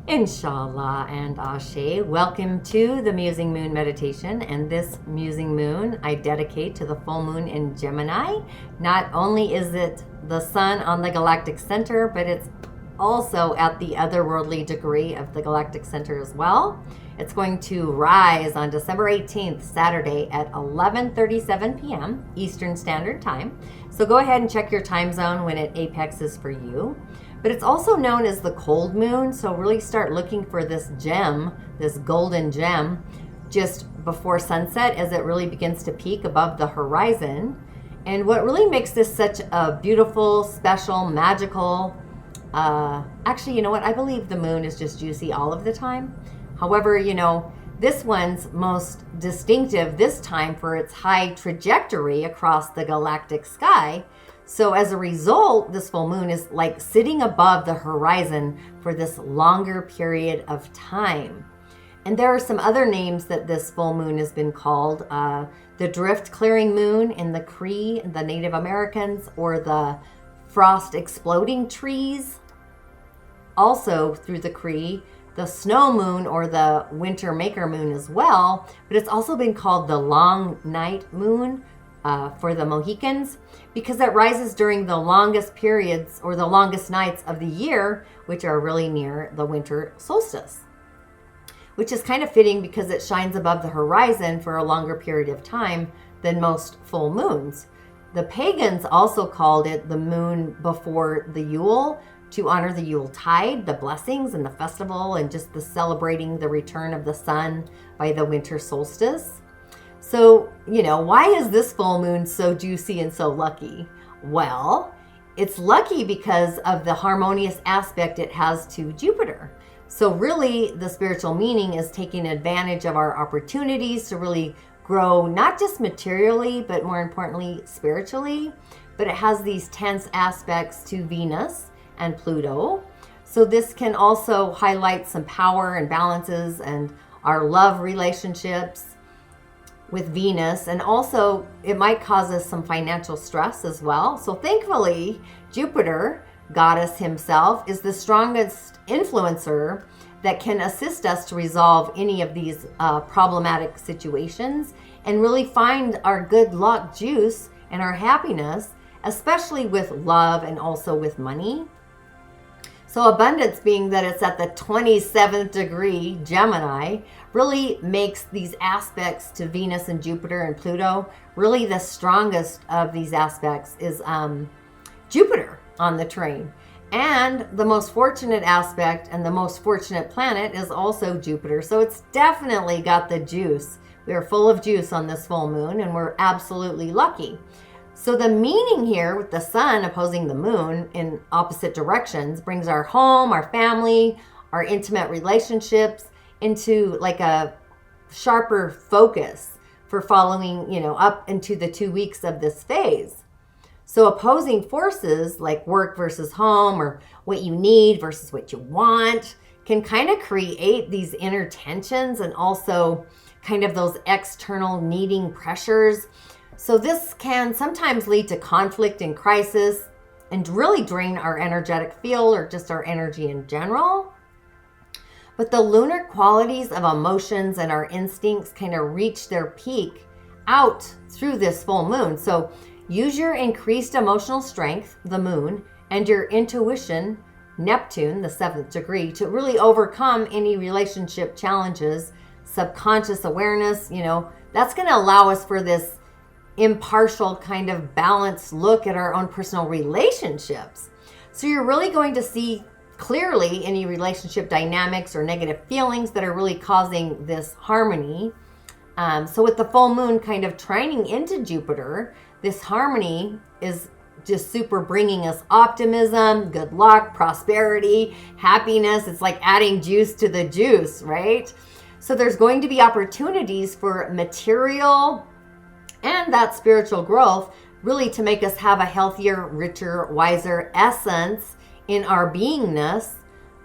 Inshallah and Ashe. Welcome to the Musing Moon Meditation, and this Musing Moon I dedicate to the full moon in Gemini. Not only is it the sun on the galactic center, but it's also at the otherworldly degree of the galactic center as well. It's going to rise on December 18th, Saturday at 11:37 p.m. Eastern Standard Time. So go ahead and check your time zone when it apexes for you. But it's also known as the cold moon, so really start looking for this gem, this golden gem, just before sunset as it really begins to peak above the horizon. And what really makes this such a beautiful, special, magical, actually, you know what? I believe the moon is just juicy all of the time. However, this one's most distinctive this time for its high trajectory across the galactic sky. So as a result, this full moon is like sitting above the horizon for this longer period of time. And there are some other names that this full moon has been called. The drift clearing moon in the Cree, the Native Americans, or the frost exploding trees. Also through the Cree, the snow moon or the winter maker moon as well. But it's also been called the long night moon for the Mohicans, because it rises during the longest periods or the longest nights of the year, which are really near the winter solstice, which is kind of fitting because it shines above the horizon for a longer period of time than most full moons. The pagans also called it the moon before the Yule to honor the Yule tide, the blessings and the festival, and just the celebrating the return of the sun by the winter solstice. So, why is this full moon so juicy and so lucky? Well, it's lucky because of the harmonious aspect it has to Jupiter. So really, the spiritual meaning is taking advantage of our opportunities to really grow, not just materially, but more importantly, spiritually. But it has these tense aspects to Venus and Pluto. So this can also highlight some power and balances and our love relationships with Venus, and also it might cause us some financial stress as well. So thankfully, Jupiter, goddess himself, is the strongest influencer that can assist us to resolve any of these problematic situations and really find our good luck juice and our happiness, especially with love and also with money. So abundance, being that it's at the 27th degree Gemini, really makes these aspects to Venus and Jupiter and Pluto. Really the strongest of these aspects is Jupiter on the train. And the most fortunate aspect and the most fortunate planet is also Jupiter. So it's definitely got the juice. We are full of juice on this full moon, and we're absolutely lucky. So the meaning here with the sun opposing the moon in opposite directions brings our home, our family, our intimate relationships into like a sharper focus for following, up into the 2 weeks of this phase. So opposing forces like work versus home, or what you need versus what you want, can kind of create these inner tensions and also kind of those external needing pressures. So this can sometimes lead to conflict and crisis and really drain our energetic field or just our energy in general. But the lunar qualities of emotions and our instincts kind of reach their peak out through this full moon. So use your increased emotional strength, the moon, and your intuition, Neptune, the 7th degree, to really overcome any relationship challenges, subconscious awareness. That's going to allow us for this impartial kind of balanced look at our own personal relationships. So you're really going to see clearly any relationship dynamics or negative feelings that are really causing this harmony. So with the full moon kind of trining into Jupiter, this harmony is just super bringing us optimism, good luck, prosperity, happiness. It's like adding juice to the juice, right? So there's going to be opportunities for material and that spiritual growth really to make us have a healthier, richer, wiser essence in our beingness.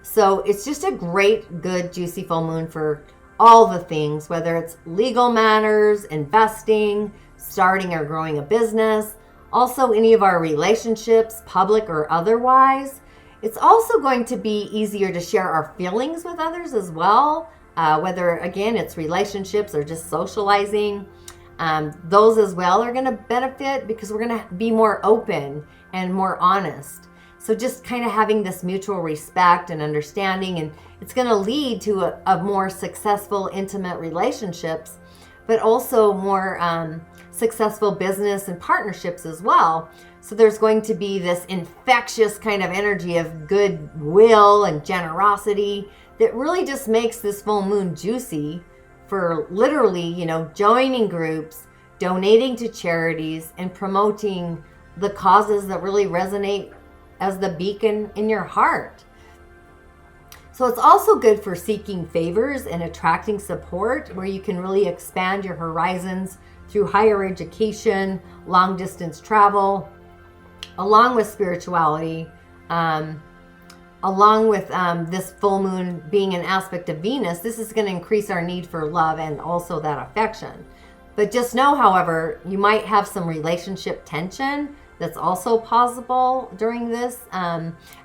So it's just a great, good, juicy full moon for all the things, whether it's legal matters, investing, starting or growing a business, also any of our relationships, public or otherwise. It's also going to be easier to share our feelings with others as well, whether, again, it's relationships or just socializing. Those as well are going to benefit because we're going to be more open and more honest. So just kind of having this mutual respect and understanding, and it's going to lead to a more successful, intimate relationships, but also more successful business and partnerships as well. So there's going to be this infectious kind of energy of goodwill and generosity that really just makes this full moon juicy for literally, joining groups, donating to charities, and promoting the causes that really resonate as the beacon in your heart. So it's also good for seeking favors and attracting support, where you can really expand your horizons through higher education, long distance travel, along with spirituality, along with this full moon being an aspect of Venus. This is going to increase our need for love and also that affection. But just know, however, you might have some relationship tension that's also possible during this,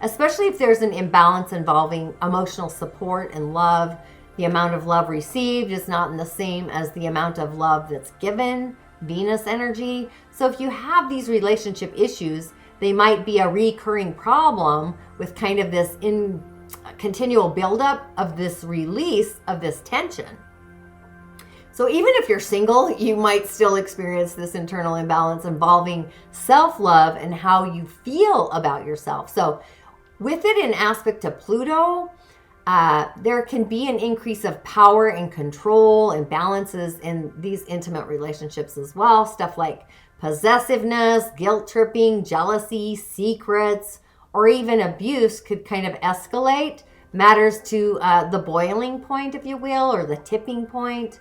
especially if there's an imbalance involving emotional support and love. The amount of love received is not the same as the amount of love that's given, Venus energy. So if you have these relationship issues, they might be a recurring problem with kind of this continual buildup of this release of this tension. So even if you're single, you might still experience this internal imbalance involving self-love and how you feel about yourself. So with it in aspect to Pluto, there can be an increase of power and control and balances in these intimate relationships as well. Stuff like possessiveness, guilt tripping, jealousy, secrets, or even abuse could kind of escalate matters to the boiling point, if you will, or the tipping point,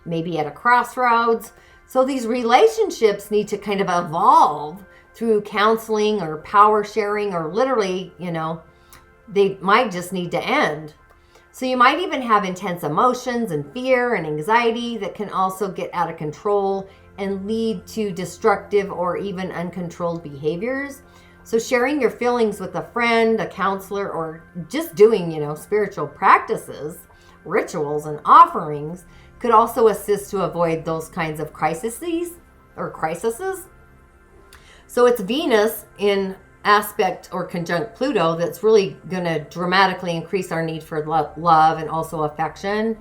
maybe at a crossroads. So these relationships need to kind of evolve through counseling or power sharing, or literally, they might just need to end. So you might even have intense emotions and fear and anxiety that can also get out of control and lead to destructive or even uncontrolled behaviors. So sharing your feelings with a friend, a counselor, or just doing, spiritual practices, rituals, and offerings could also assist to avoid those kinds of crises. So it's Venus in aspect or conjunct Pluto that's really going to dramatically increase our need for love and also affection.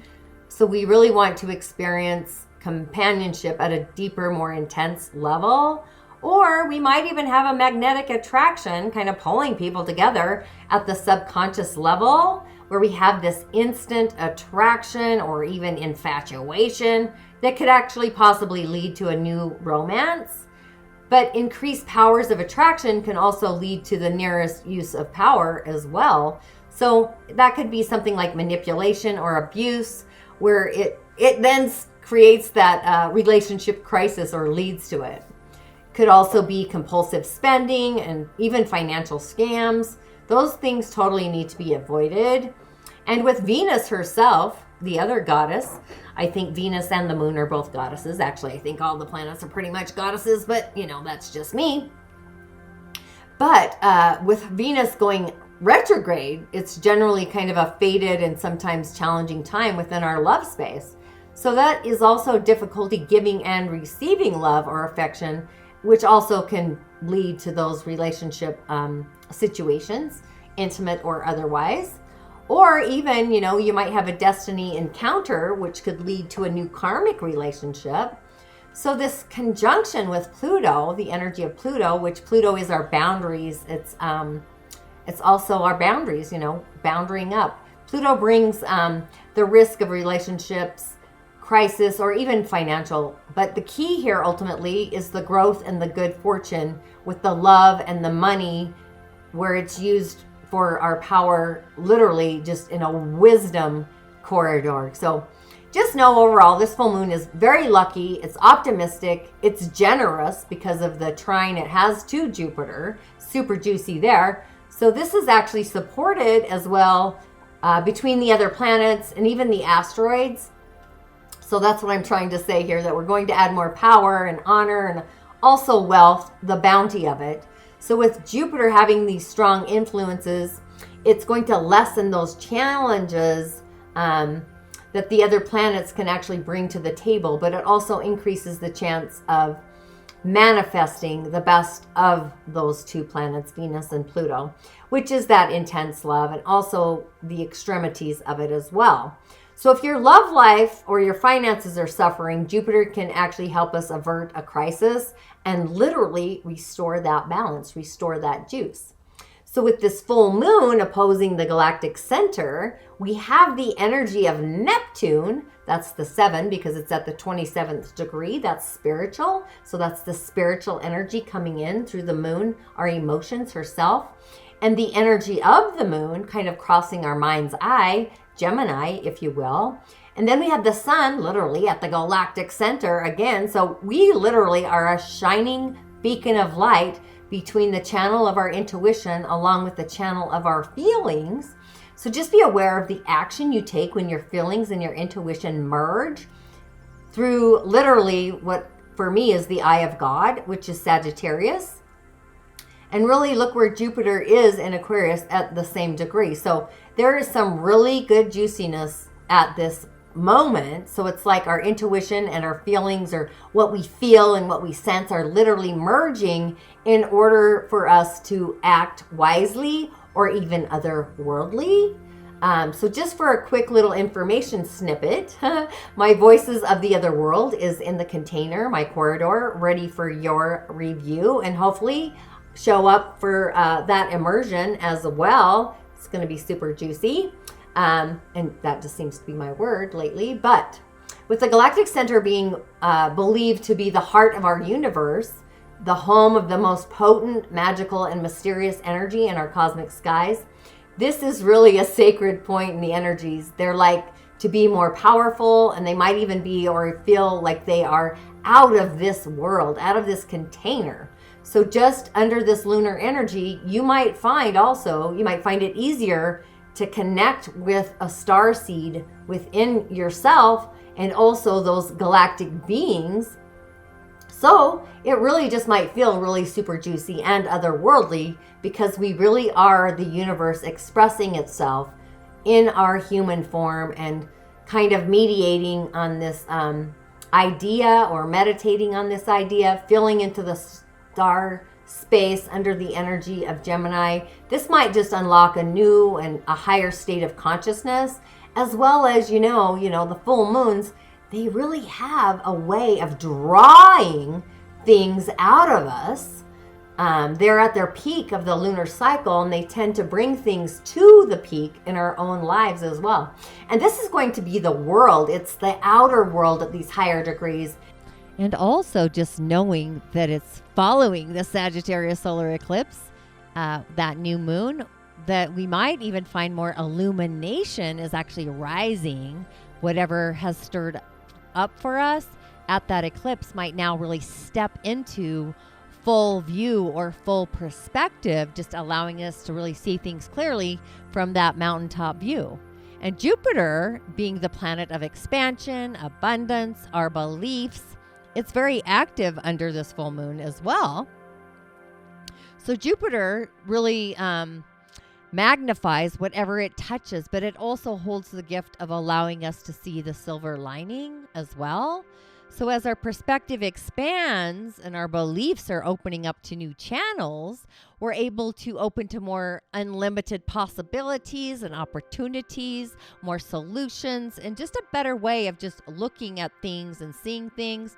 So we really want to experience companionship at a deeper, more intense level. Or we might even have a magnetic attraction kind of pulling people together at the subconscious level, where we have this instant attraction or even infatuation that could actually possibly lead to a new romance. But increased powers of attraction can also lead to the nearest use of power as well. So that could be something like manipulation or abuse, where it then creates that relationship crisis or leads to it. Could also be compulsive spending and even financial scams. Those things totally need to be avoided. And with Venus herself, the other goddess, I think Venus and the moon are both goddesses. Actually, I think all the planets are pretty much goddesses, but that's just me. But with Venus going retrograde, it's generally kind of a faded and sometimes challenging time within our love space. So that is also difficulty giving and receiving love or affection, which also can lead to those relationship situations, intimate or otherwise. Or even, you might have a destiny encounter, which could lead to a new karmic relationship. So this conjunction with Pluto, the energy of Pluto, which Pluto is our boundaries. It's also our boundaries, boundarying up. Pluto brings the risk of relationships, crisis, or even financial. But the key here ultimately is the growth and the good fortune with the love and the money, where it's used for our power, literally just in a wisdom corridor. So just know overall, this full moon is very lucky. It's optimistic. It's generous because of the trine it has to Jupiter. Super juicy there. So this is actually supported as well between the other planets and even the asteroids. So that's what I'm trying to say here, that we're going to add more power and honor and also wealth, the bounty of it. So with Jupiter having these strong influences, it's going to lessen those challenges that the other planets can actually bring to the table, but it also increases the chance of manifesting the best of those two planets, Venus and Pluto, which is that intense love and also the extremities of it as well. So if your love life or your finances are suffering, Jupiter can actually help us avert a crisis and literally restore that balance, restore that juice. So with this full moon opposing the galactic center, we have the energy of Neptune. That's the 7 because it's at the 27th degree. That's spiritual. So that's the spiritual energy coming in through the moon, our emotions, herself. And the energy of the moon kind of crossing our mind's eye, Gemini, if you will. And then we have the sun literally at the galactic center again. So we literally are a shining beacon of light between the channel of our intuition along with the channel of our feelings. So just be aware of the action you take when your feelings and your intuition merge through literally what for me is the eye of God, which is Sagittarius. And really look where Jupiter is in Aquarius at the same degree. So there is some really good juiciness at this moment. So it's like our intuition and our feelings, or what we feel and what we sense, are literally merging in order for us to act wisely or even otherworldly. So just for a quick little information snippet, my Voices of the Other World is in the container, my corridor, ready for your review, and hopefully show up for that immersion as well. It's going to be super juicy. And that just seems to be my word lately. But with the galactic center being believed to be the heart of our universe, the home of the most potent, magical, and mysterious energy in our cosmic skies, this is really a sacred point in the energies. They're like to be more powerful, and they might even be or feel like they are out of this world, out of this container. So just under this lunar energy, you might find it easier to connect with a star seed within yourself and also those galactic beings. So it really just might feel really super juicy and otherworldly because we really are the universe expressing itself in our human form and kind of mediating on this idea or meditating on this idea, feeling into the star space under the energy of Gemini. This might just unlock a new and a higher state of consciousness, as well as, the full moons, they really have a way of drawing things out of us. They're at their peak of the lunar cycle, and they tend to bring things to the peak in our own lives as well. And this is going to be the world. It's the outer world at these higher degrees. And also just knowing that it's following the Sagittarius solar eclipse, that new moon, that we might even find more illumination is actually rising. Whatever has stirred up for us at that eclipse might now really step into full view or full perspective, just allowing us to really see things clearly from that mountaintop view. And Jupiter, being the planet of expansion, abundance, our beliefs, it's very active under this full moon as well. So Jupiter really magnifies whatever it touches, but it also holds the gift of allowing us to see the silver lining as well. So as our perspective expands and our beliefs are opening up to new channels, we're able to open to more unlimited possibilities and opportunities, more solutions, and just a better way of just looking at things and seeing things.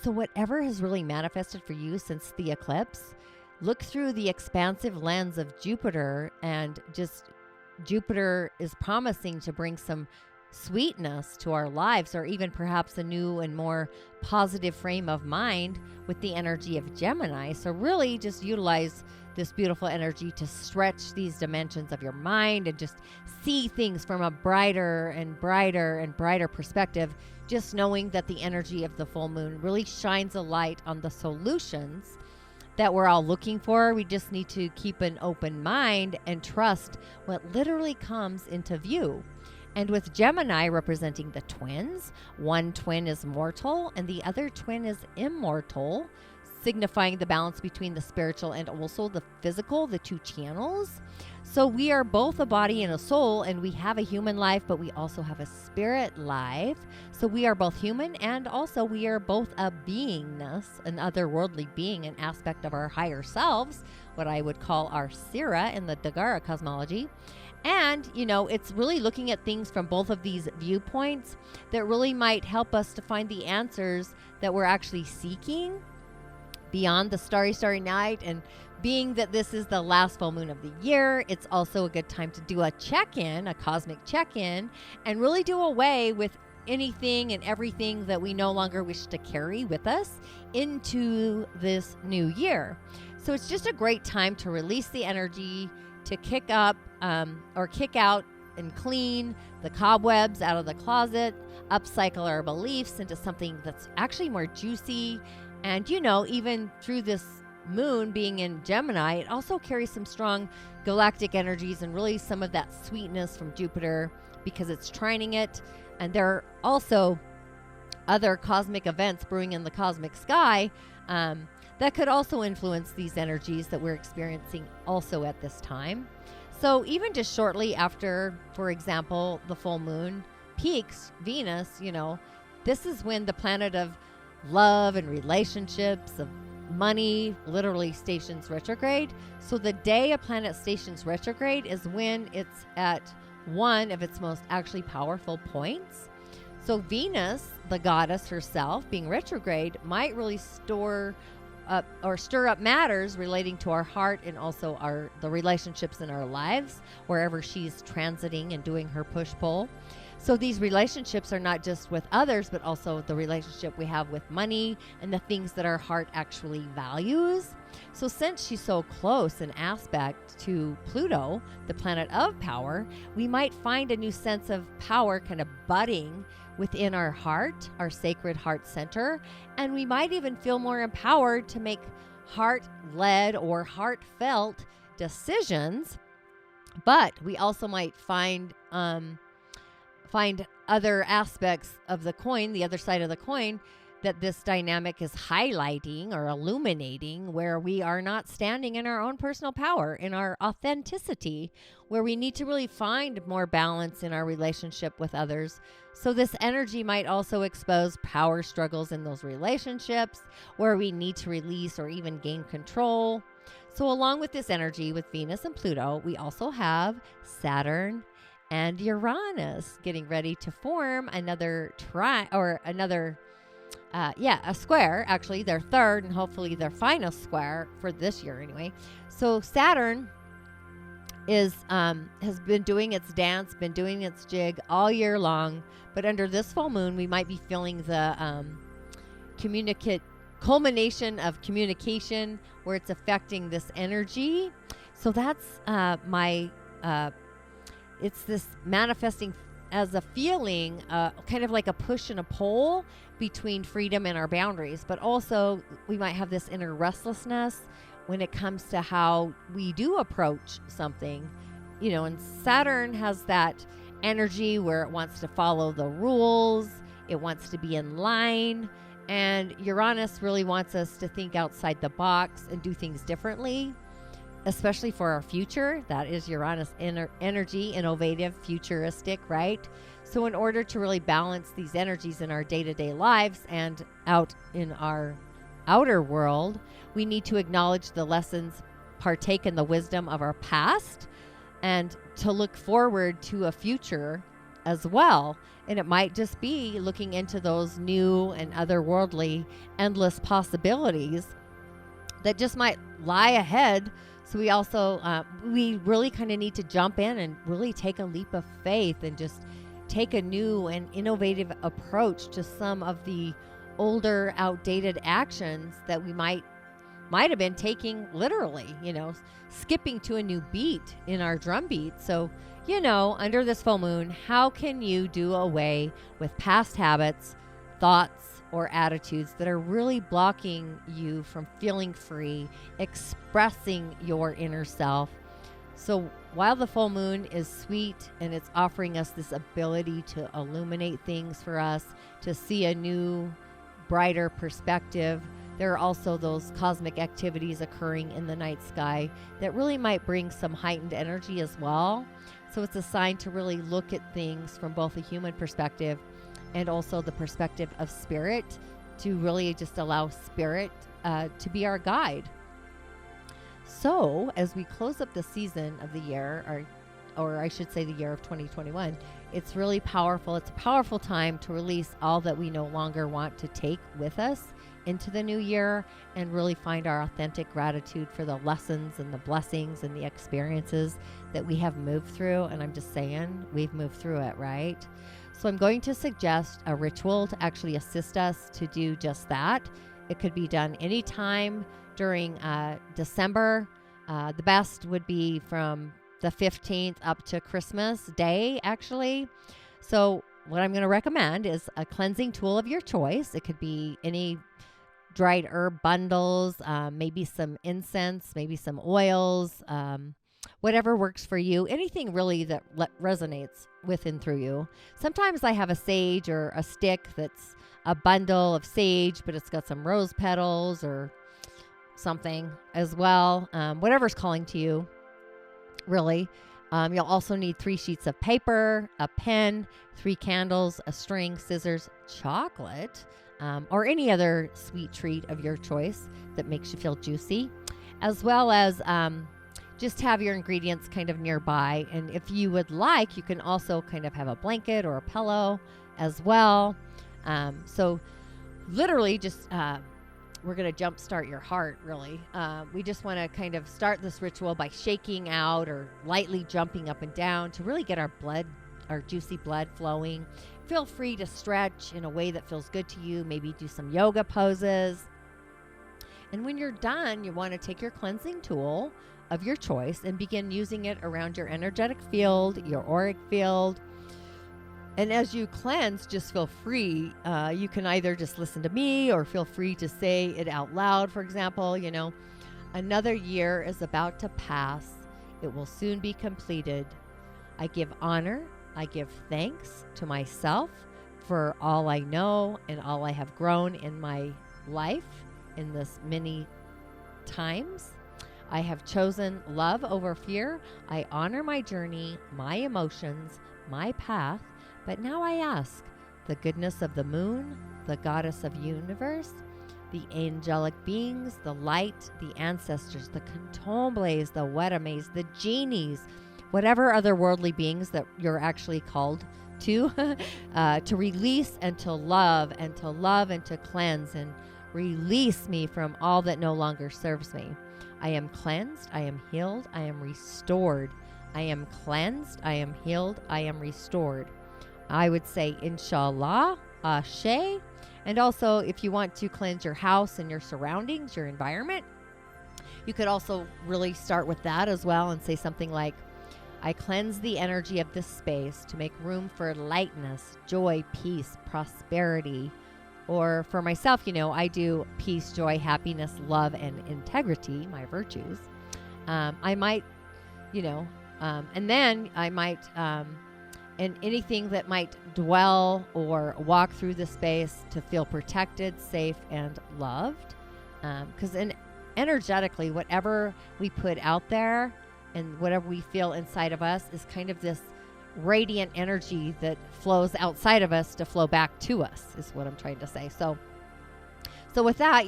So whatever has really manifested for you since the eclipse, look through the expansive lens of Jupiter, and just Jupiter is promising to bring some sweetness to our lives, or even perhaps a new and more positive frame of mind with the energy of Gemini. So really just utilize this beautiful energy to stretch these dimensions of your mind and just see things from a brighter and brighter and brighter perspective, just knowing that the energy of the full moon really shines a light on the solutions that we're all looking for. We just need to keep an open mind and trust what literally comes into view. And with Gemini representing the twins, one twin is mortal and the other twin is immortal. signifying the balance between the spiritual and also the physical, the two channels. So we are both a body and a soul, and we have a human life, but we also have a spirit life. So we are both human, and also we are both a beingness, an otherworldly being, an aspect of our higher selves, what I would call our Sira in the doTERRA cosmology. And, it's really looking at things from both of these viewpoints that really might help us to find the answers that we're actually seeking beyond the starry night. And being that this is the last full moon of the year, it's also a good time to do a check-in, a cosmic check-in, and really do away with anything and everything that we no longer wish to carry with us into this new year. So it's just a great time to release the energy, to kick up or kick out and clean the cobwebs out of the closet, upcycle our beliefs into something that's actually more juicy. And, even through this moon being in Gemini, it also carries some strong galactic energies and really some of that sweetness from Jupiter because it's trining it. And there are also other cosmic events brewing in the cosmic sky that could also influence these energies that we're experiencing also at this time. So even just shortly after, for example, the full moon peaks, Venus, this is when the planet of love and relationships, of money, literally stations retrograde. So the day a planet stations retrograde is when it's at one of its most actually powerful points. So Venus, the goddess herself, being retrograde, might really stir up matters relating to our heart and also the relationships in our lives, wherever she's transiting and doing her push-pull. So these relationships are not just with others, but also the relationship we have with money and the things that our heart actually values. So since she's so close in aspect to Pluto, the planet of power, we might find a new sense of power kind of budding within our heart, our sacred heart center, and we might even feel more empowered to make heart-led or heartfelt decisions. But we also might find other aspects of the coin, the other side of the coin, that this dynamic is highlighting or illuminating, where we are not standing in our own personal power, in our authenticity, where we need to really find more balance in our relationship with others. So this energy might also expose power struggles in those relationships where we need to release or even gain control. So along with this energy with Venus and Pluto, we also have Saturn and Uranus getting ready to form another a square, actually their third and hopefully their final square for this year anyway. So Saturn has been doing its dance, been doing its jig all year long, but under this full moon we might be feeling the culmination of communication where it's affecting this energy. So that's it's this manifesting as a feeling, kind of like a push and a pull between freedom and our boundaries. But also we might have this inner restlessness when it comes to how we do approach something, and Saturn has that energy where it wants to follow the rules. It wants to be in line. And Uranus really wants us to think outside the box and do things differently, especially for our future. That is Uranus energy, innovative, futuristic, right? So in order to really balance these energies in our day-to-day lives and out in our outer world, we need to acknowledge the lessons, partake in the wisdom of our past, and to look forward to a future as well. And it might just be looking into those new and otherworldly, endless possibilities that just might lie ahead. So we also, we really kind of need to jump in and really take a leap of faith and just take a new and innovative approach to some of the older, outdated actions that we might have been taking literally, skipping to a new beat in our drum beat. So, under this full moon, how can you do away with past habits, thoughts, or attitudes that are really blocking you from feeling free, expressing your inner self? So while the full moon is sweet and it's offering us this ability to illuminate things for us, to see a new, brighter perspective, there are also those cosmic activities occurring in the night sky that really might bring some heightened energy as well. So it's a sign to really look at things from both a human perspective and also the perspective of spirit, to really just allow spirit to be our guide. So as we close up the season of the year, or I should say the year of 2021, it's really powerful. It's a powerful time to release all that we no longer want to take with us into the new year, and really find our authentic gratitude for the lessons and the blessings and the experiences that we have moved through. And I'm just saying, we've moved through it, right? So I'm going to suggest a ritual to actually assist us to do just that. It could be done anytime during December. The best would be from the 15th up to Christmas Day, actually. So what I'm going to recommend is a cleansing tool of your choice. It could be any dried herb bundles, maybe some incense, maybe some oils, whatever works for you. Anything really that resonates with and through you. Sometimes I have a sage or a stick that's a bundle of sage, but it's got some rose petals or something as well. Whatever's calling to you, really. You'll also need 3 sheets of paper, a pen, 3 candles, a string, scissors, chocolate, or any other sweet treat of your choice that makes you feel juicy, as well as just have your ingredients kind of nearby. And if you would like, you can also kind of have a blanket or a pillow as well. So literally just we're going to jumpstart your heart, really. We just want to kind of start this ritual by shaking out or lightly jumping up and down to really get our juicy blood flowing. Feel free to stretch in a way that feels good to you. Maybe do some yoga poses. And when you're done, you want to take your cleansing tool of your choice and begin using it around your energetic field, your auric field. And as you cleanse, just feel free. You can either just listen to me or feel free to say it out loud. For example, another year is about to pass. It will soon be completed. I give honor. I give thanks to myself for all I know and all I have grown in my life in this many times. I have chosen love over fear. I honor my journey, my emotions, my path. But now I ask the goodness of the moon, the goddess of universe, the angelic beings, the light, the ancestors, the cantombres, the wetames, the genies, whatever otherworldly beings that you're actually called to release and to love and to love and to cleanse and release me from all that no longer serves me. I am cleansed. I am healed. I am restored. I am cleansed. I am healed. I am restored. I would say, Inshallah, SHA. And also, if you want to cleanse your house and your surroundings, your environment, you could also really start with that as well and say something like, I cleanse the energy of this space to make room for lightness, joy, peace, prosperity. Or for myself, I do peace, joy, happiness, love, and integrity, my virtues. I might, and then I might, and anything that might dwell or walk through the space to feel protected, safe, and loved. Because energetically, whatever we put out there and whatever we feel inside of us is kind of this radiant energy that flows outside of us to flow back to us, is what I'm trying to say. So with that,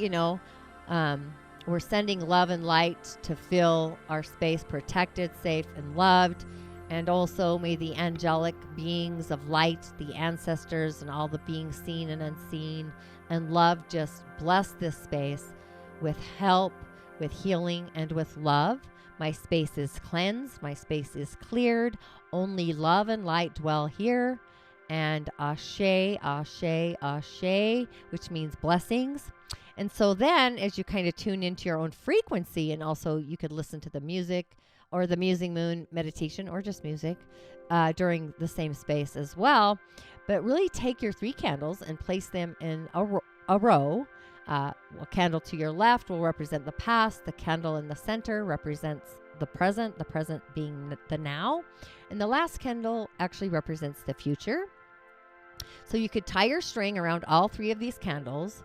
we're sending love and light to fill our space protected, safe, and loved. And also may the angelic beings of light, the ancestors, and all the beings seen and unseen, and love just bless this space with help, with healing, and with love. My space is cleansed. My space is cleared. Only love and light dwell here. And Ashe, Ashe, Ashe, which means blessings. And so then as you kind of tune into your own frequency, and also you could listen to the music or the Musing Moon meditation or just music during the same space as well. But really take your 3 candles and place them in a row. A candle to your left will represent the past. The candle in the center represents the present being the now. And the last candle actually represents the future. So you could tie your string around all 3 of these candles.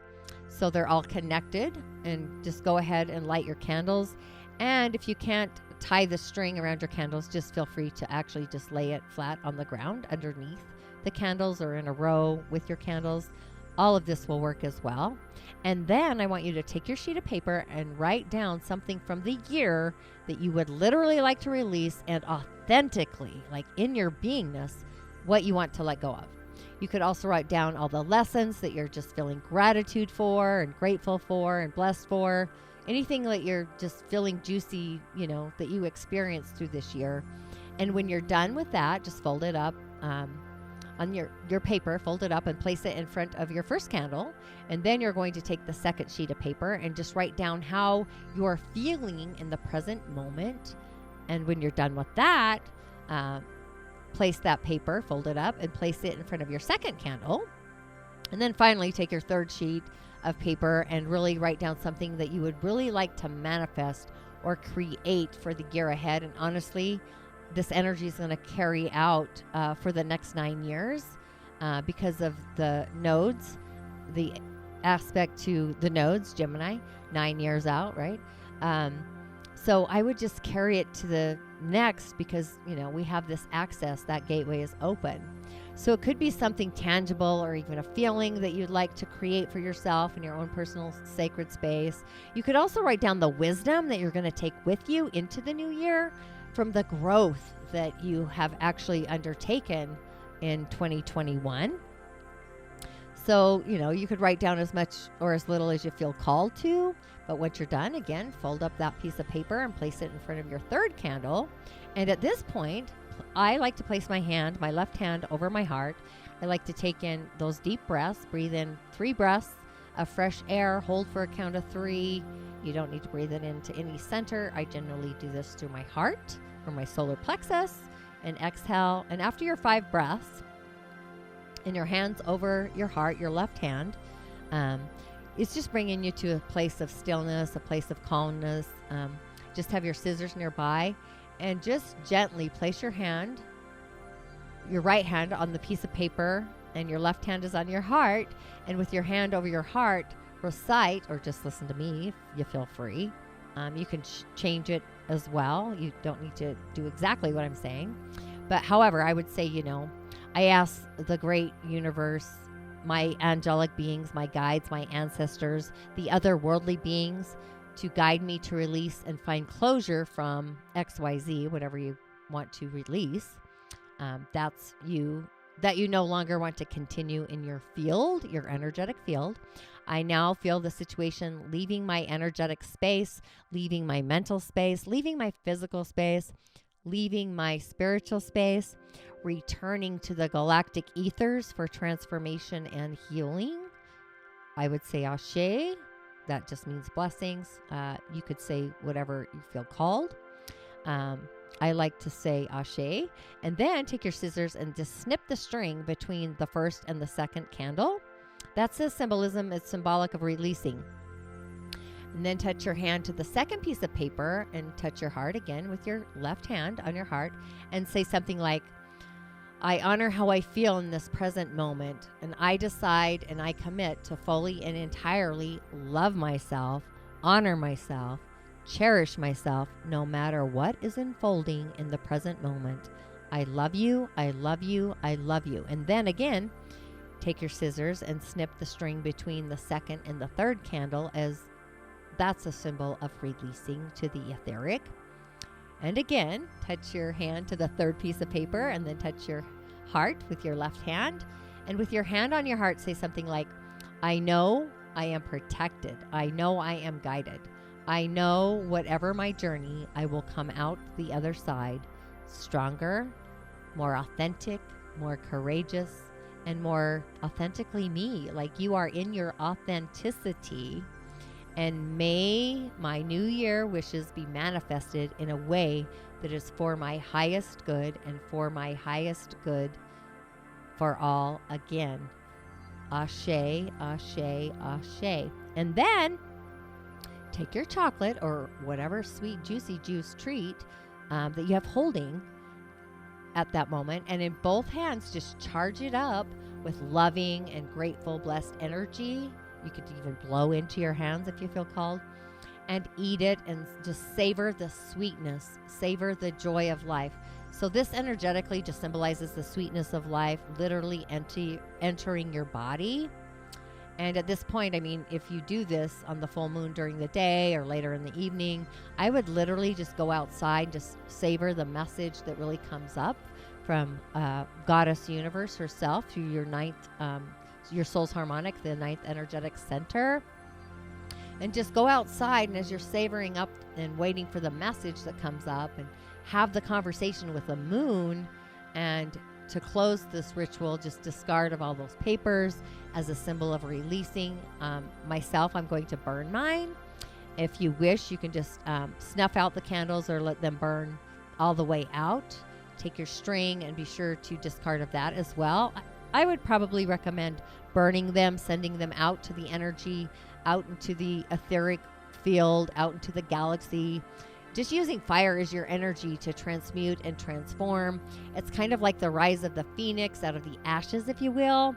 so they're all connected. And just go ahead and light your candles. And if you can't tie the string around your candles, just feel free to actually just lay it flat on the ground underneath the candles or in a row with your candles. All of this will work as well. And then I want you to take your sheet of paper and write down something from the year that you would literally like to release, and authentically, like in your beingness, what you want to let go of. You could also write down all the lessons that you're just feeling gratitude for and grateful for and blessed for. Anything that you're just feeling juicy, that you experienced through this year. And when you're done with that, just fold it up on your paper, fold it up and place it in front of your first candle. And then you're going to take the second sheet of paper and just write down how you're feeling in the present moment. And when you're done with that, place that paper, fold it up, and place it in front of your second candle. And then finally, take your third sheet of paper and really write down something that you would really like to manifest or create for the year ahead. And honestly, this energy is going to carry out for the next 9 years because of the nodes, the aspect to the nodes, Gemini, 9 years out, right? So I would just carry it to the next because, we have this access, that gateway is open. So it could be something tangible or even a feeling that you'd like to create for yourself in your own personal sacred space. You could also write down the wisdom that you're going to take with you into the new year from the growth that you have actually undertaken in 2021. So, you could write down as much or as little as you feel called to. But once you're done, again, fold up that piece of paper and place it in front of your third candle. And at this point, I like to place my left hand over my heart. I like to take in those deep breaths, breathe in 3 breaths of fresh air, hold for a count of 3. You don't need to breathe it into any center. I generally do this through my heart or my solar plexus, and exhale. And after your 5 breaths, and your hands over your heart, your left hand, it's just bringing you to a place of stillness, a place of calmness. Just have your scissors nearby and just gently place your right hand on the piece of paper, and your left hand is on your heart. And with your hand over your heart, recite, or just listen to me if you feel free. You can change it as well. You don't need to do exactly what I'm saying. But however, I would say, I ask the great universe, my angelic beings, my guides, my ancestors, the otherworldly beings, to guide me to release and find closure from XYZ, whatever you want to release. That you no longer want to continue in your field, your energetic field. I now feel the situation leaving my energetic space, leaving my mental space, leaving my physical space, leaving my spiritual space, returning to the galactic ethers for transformation and healing. I would say Ashe. That just means blessings. You could say whatever you feel called. I like to say Ashe. And then take your scissors and just snip the string between the first and the second candle. That's the symbolism. It's symbolic of releasing. And then touch your hand to the second piece of paper and touch your heart again with your left hand on your heart and say something like, I honor how I feel in this present moment, and I decide and I commit to fully and entirely love myself, honor myself, cherish myself, no matter what is unfolding in the present moment. I love you, I love you, I love you. And then again, take your scissors and snip the string between the second and the third candle, as that's a symbol of releasing to the etheric. And again, touch your hand to the third piece of paper and then touch your heart with your left hand. And with your hand on your heart, say something like, I know I am protected. I know I am guided. I know whatever my journey, I will come out the other side stronger, more authentic, more courageous, and more authentically me. Like you are in your authenticity. And may my new year wishes be manifested in a way that is for my highest good and for my highest good for all again. Ashe, Ashe, Ashe. And then take your chocolate or whatever sweet, juicy juice treat that you have holding at that moment, and in both hands, just charge it up with loving and grateful, blessed energy. You could even blow into your hands if you feel called, and eat it and just savor the sweetness, savor the joy of life. So this energetically just symbolizes the sweetness of life, literally entering your body. And at this point, I mean, if you do this on the full moon during the day or later in the evening, I would literally just go outside, just savor the message that really comes up from Goddess Universe herself through your ninth, your soul's harmonic, the ninth energetic center. And just go outside, and as you're savoring up and waiting for the message that comes up, and have the conversation with the moon. And to close this ritual, just discard of all those papers as a symbol of releasing. Myself, I'm going to burn mine. If you wish, you can just snuff out the candles or let them burn all the way out. Take your string and be sure to discard of that as well. I would probably recommend burning them, sending them out to the energy, out into the etheric field, out into the galaxy. Just using fire as your energy to transmute and transform. It's kind of like the rise of the phoenix out of the ashes, if you will.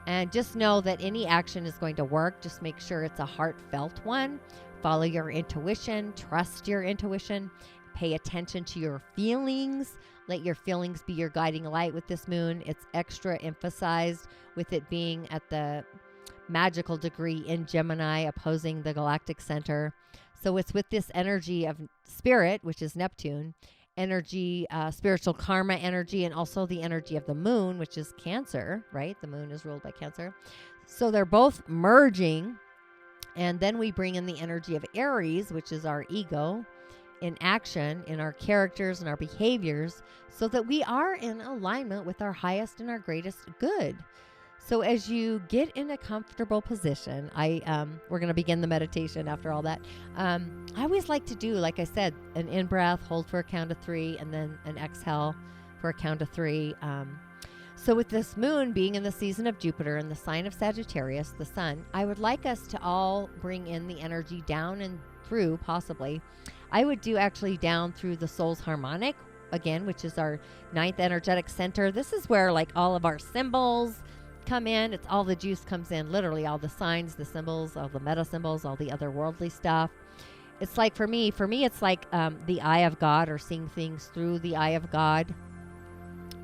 And just know that any action is going to work. Just make sure it's a heartfelt one. Follow your intuition. Trust your intuition. Pay attention to your feelings. Let your feelings be your guiding light with this moon. It's extra emphasized with it being at the magical degree in Gemini, opposing the galactic center. So it's with this energy of spirit, which is Neptune, energy, spiritual karma energy, and also the energy of the moon, which is Cancer, right? The moon is ruled by Cancer. So they're both merging. And then we bring in the energy of Aries, which is our ego, in action, in our characters and our behaviors, so that we are in alignment with our highest and our greatest good. So as you get in a comfortable position, we're going to begin the meditation after all that. I always like to do, like I said, an in-breath, hold for a count of 3, and then an exhale for a count of 3. So with this moon being in the season of Jupiter in the sign of Sagittarius, the sun, I would like us to all bring in the energy down and through, possibly. I would do actually down through the soul's harmonic, again, which is our ninth energetic center. This is where like all of our symbols come in. It's all the juice comes in, literally all the signs, the symbols, all the meta symbols, all the otherworldly stuff. It's like for me, it's like the eye of God, or seeing things through the eye of God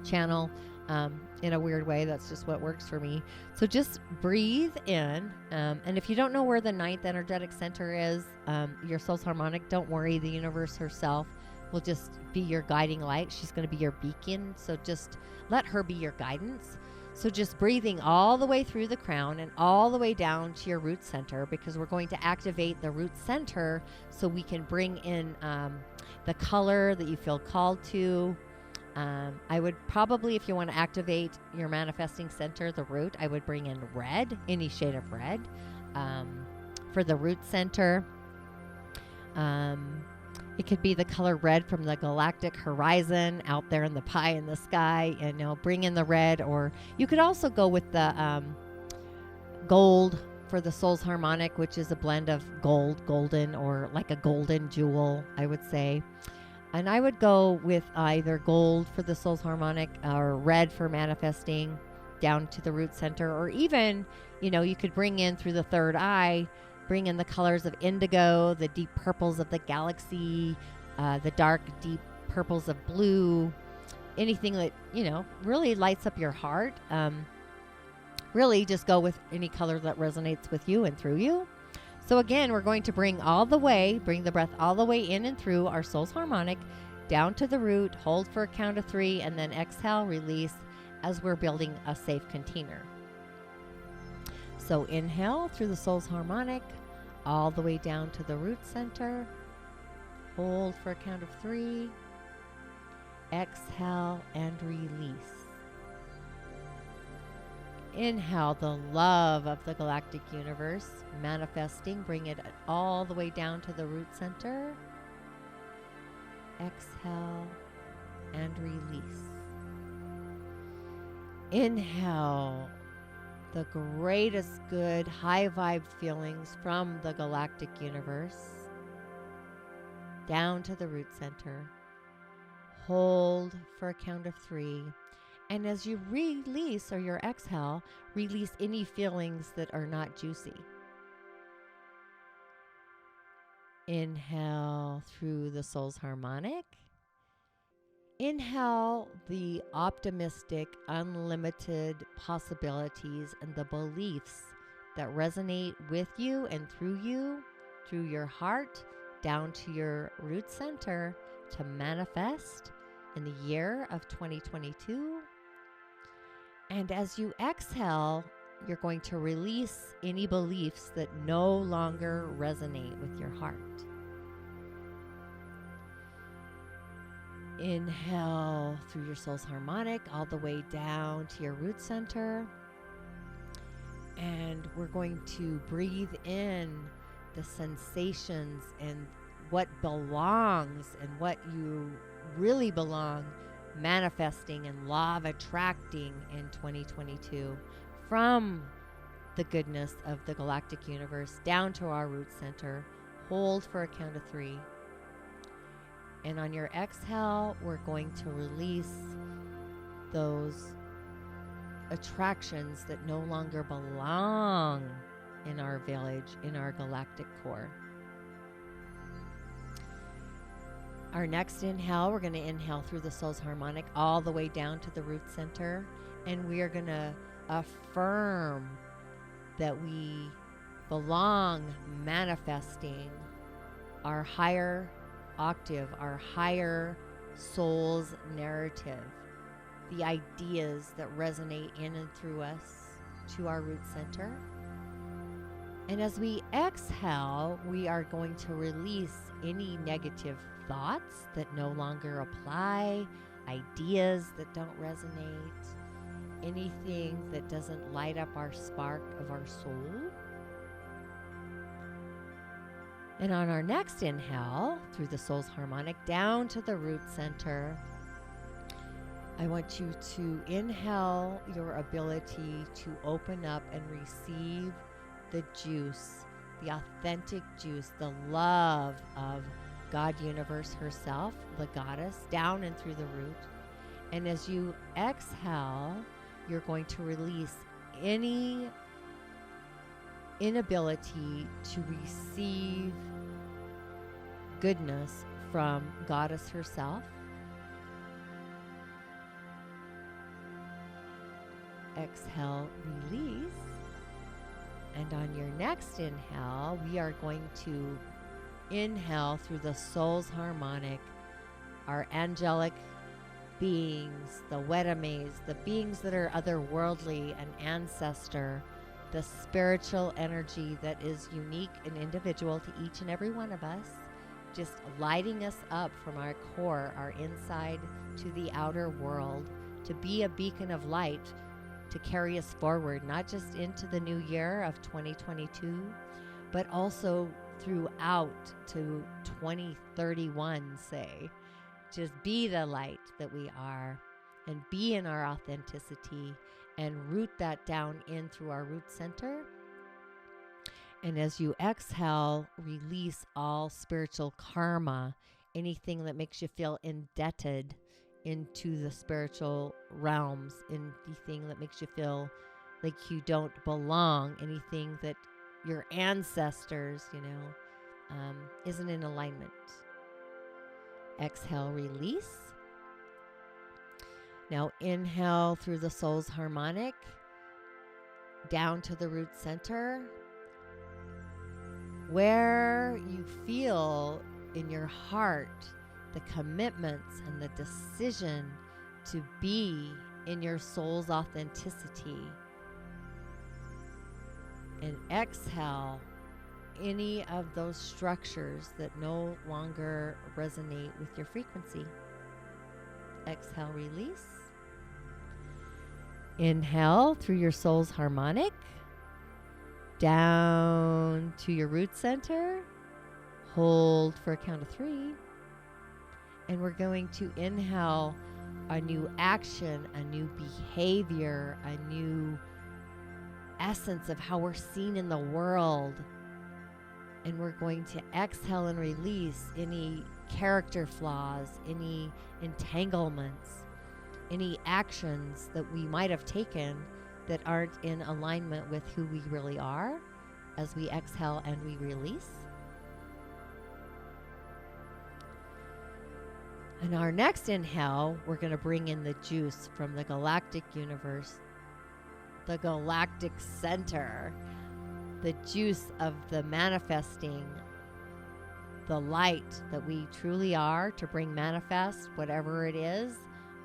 channel. In a weird way, that's just what works for me. So just breathe in. And if you don't know where the ninth energetic center is, your soul's harmonic, don't worry. The universe herself will just be your guiding light. She's going to be your beacon. So just let her be your guidance. So just breathing all the way through the crown and all the way down to your root center, because we're going to activate the root center so we can bring in the color that you feel called to. I would probably, if you want to activate your manifesting center, the root, I would bring in red, any shade of red, for the root center. It could be the color red from the galactic horizon out there in the pie in the sky, and bring in the red. Or you could also go with the gold for the soul's harmonic, which is a blend of golden, or like a golden jewel, I would say. And I would go with either gold for the soul's harmonic or red for manifesting down to the root center. Or even, you could bring in through the third eye, bring in the colors of indigo, the deep purples of the galaxy, the dark, deep purples of blue, anything that, really lights up your heart. Really just go with any color that resonates with you and through you. So again, we're going to bring the breath all the way in and through our soul's harmonic, down to the root, hold for a count of 3, and then exhale, release as we're building a safe container. So inhale through the soul's harmonic, all the way down to the root center. Hold for a count of 3. Exhale and release. Inhale the love of the galactic universe, manifesting, bring it all the way down to the root center. Exhale and release. Inhale the greatest good, high vibe feelings from the galactic universe down to the root center. Hold for a count of 3. And as you release, or your exhale, release any feelings that are not juicy. Inhale through the soul's harmonic. Inhale the optimistic, unlimited possibilities and the beliefs that resonate with you and through your heart, down to your root center to manifest in the year of 2022. And as you exhale, you're going to release any beliefs that no longer resonate with your heart. Inhale through your soul's harmonic all the way down to your root center. And we're going to breathe in the sensations and what belongs and what you really belong manifesting and law of attracting in 2022 from the goodness of the galactic universe down to our root center. Hold for a count of 3. And on your exhale, we're going to release those attractions that no longer belong in our village, in our galactic core. Our next inhale, we're going to inhale through the soul's harmonic all the way down to the root center. And we are going to affirm that we belong manifesting our higher octave, our higher soul's narrative, the ideas that resonate in and through us to our root center. And as we exhale, we are going to release any negative thoughts that no longer apply, ideas that don't resonate, anything that doesn't light up our spark of our soul. And on our next inhale, through the soul's harmonic down to the root center, I want you to inhale your ability to open up and receive the juice, the authentic juice, the love of God Universe herself, the goddess, down and through the root. And as you exhale, you're going to release any inability to receive goodness from Goddess herself. Exhale, release. And on your next inhale, we are going to inhale through the soul's harmonic, our angelic beings, the Wedames, the beings that are otherworldly, an ancestor, the spiritual energy that is unique and individual to each and every one of us, just lighting us up from our core, our inside to the outer world, to be a beacon of light, to carry us forward, not just into the new year of 2022, but also throughout to 2031, say. Just be the light that we are and be in our authenticity and root that down in through our root center. And as you exhale, release all spiritual karma, anything that makes you feel indebted into the spiritual realms, anything that makes you feel like you don't belong, anything that your ancestors, isn't in alignment. Exhale, release. Now inhale through the soul's harmonic down to the root center, where you feel in your heart the commitments and the decision to be in your soul's authenticity. And exhale any of those structures that no longer resonate with your frequency. Exhale, release. Inhale through your soul's harmonic down to your root center. Hold for a count of 3. And we're going to inhale a new action, a new behavior, a new essence of how we're seen in the world. And we're going to exhale and release any character flaws, any entanglements, any actions that we might have taken that aren't in alignment with who we really are as we exhale and we release. And our next inhale, we're going to bring in the juice from the galactic universe, the galactic center, the juice of the manifesting, the light that we truly are to bring manifest whatever it is,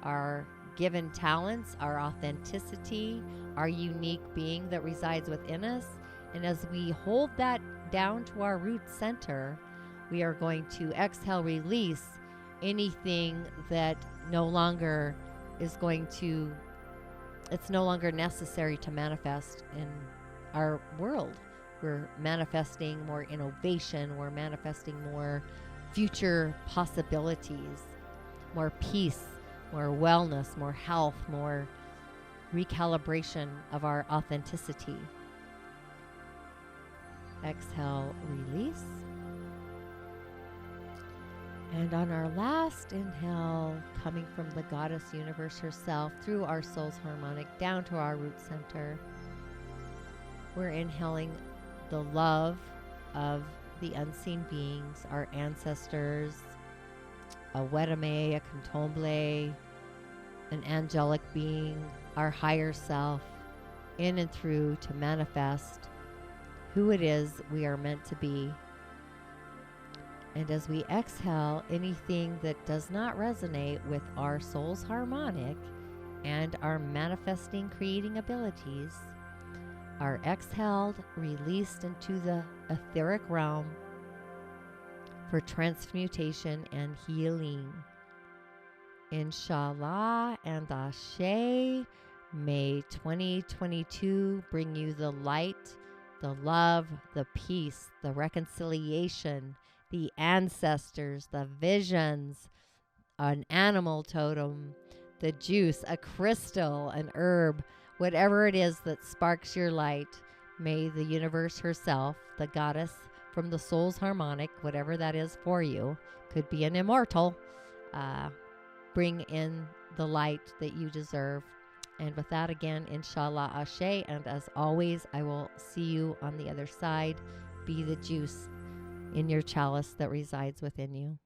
our given talents, our authenticity, our unique being that resides within us. And as we hold that down to our root center, we are going to exhale, release anything that no longer is going to, it's no longer necessary to manifest in our world. We're manifesting more innovation. We're manifesting more future possibilities, more peace, more wellness, more health, more recalibration of our authenticity. Exhale, release. And on our last inhale, coming from the goddess universe herself through our soul's harmonic down to our root center, we're inhaling the love of the unseen beings, our ancestors, a Wedame, a Cantomblé, an angelic being, our higher self, in and through to manifest who it is we are meant to be. And as we exhale, anything that does not resonate with our soul's harmonic and our manifesting, creating abilities are exhaled, released into the etheric realm for transmutation and healing. Inshallah and Ashe, may 2022 bring you the light, the love, the peace, the reconciliation, the ancestors, the visions, an animal totem, the juice, a crystal, an herb, whatever it is that sparks your light. May the universe herself, the goddess from the soul's harmonic, whatever that is for you, could be an immortal, bring in the light that you deserve. And with that, again, inshallah, Ashe. And as always, I will see you on the other side. Be the juice in your chalice that resides within you.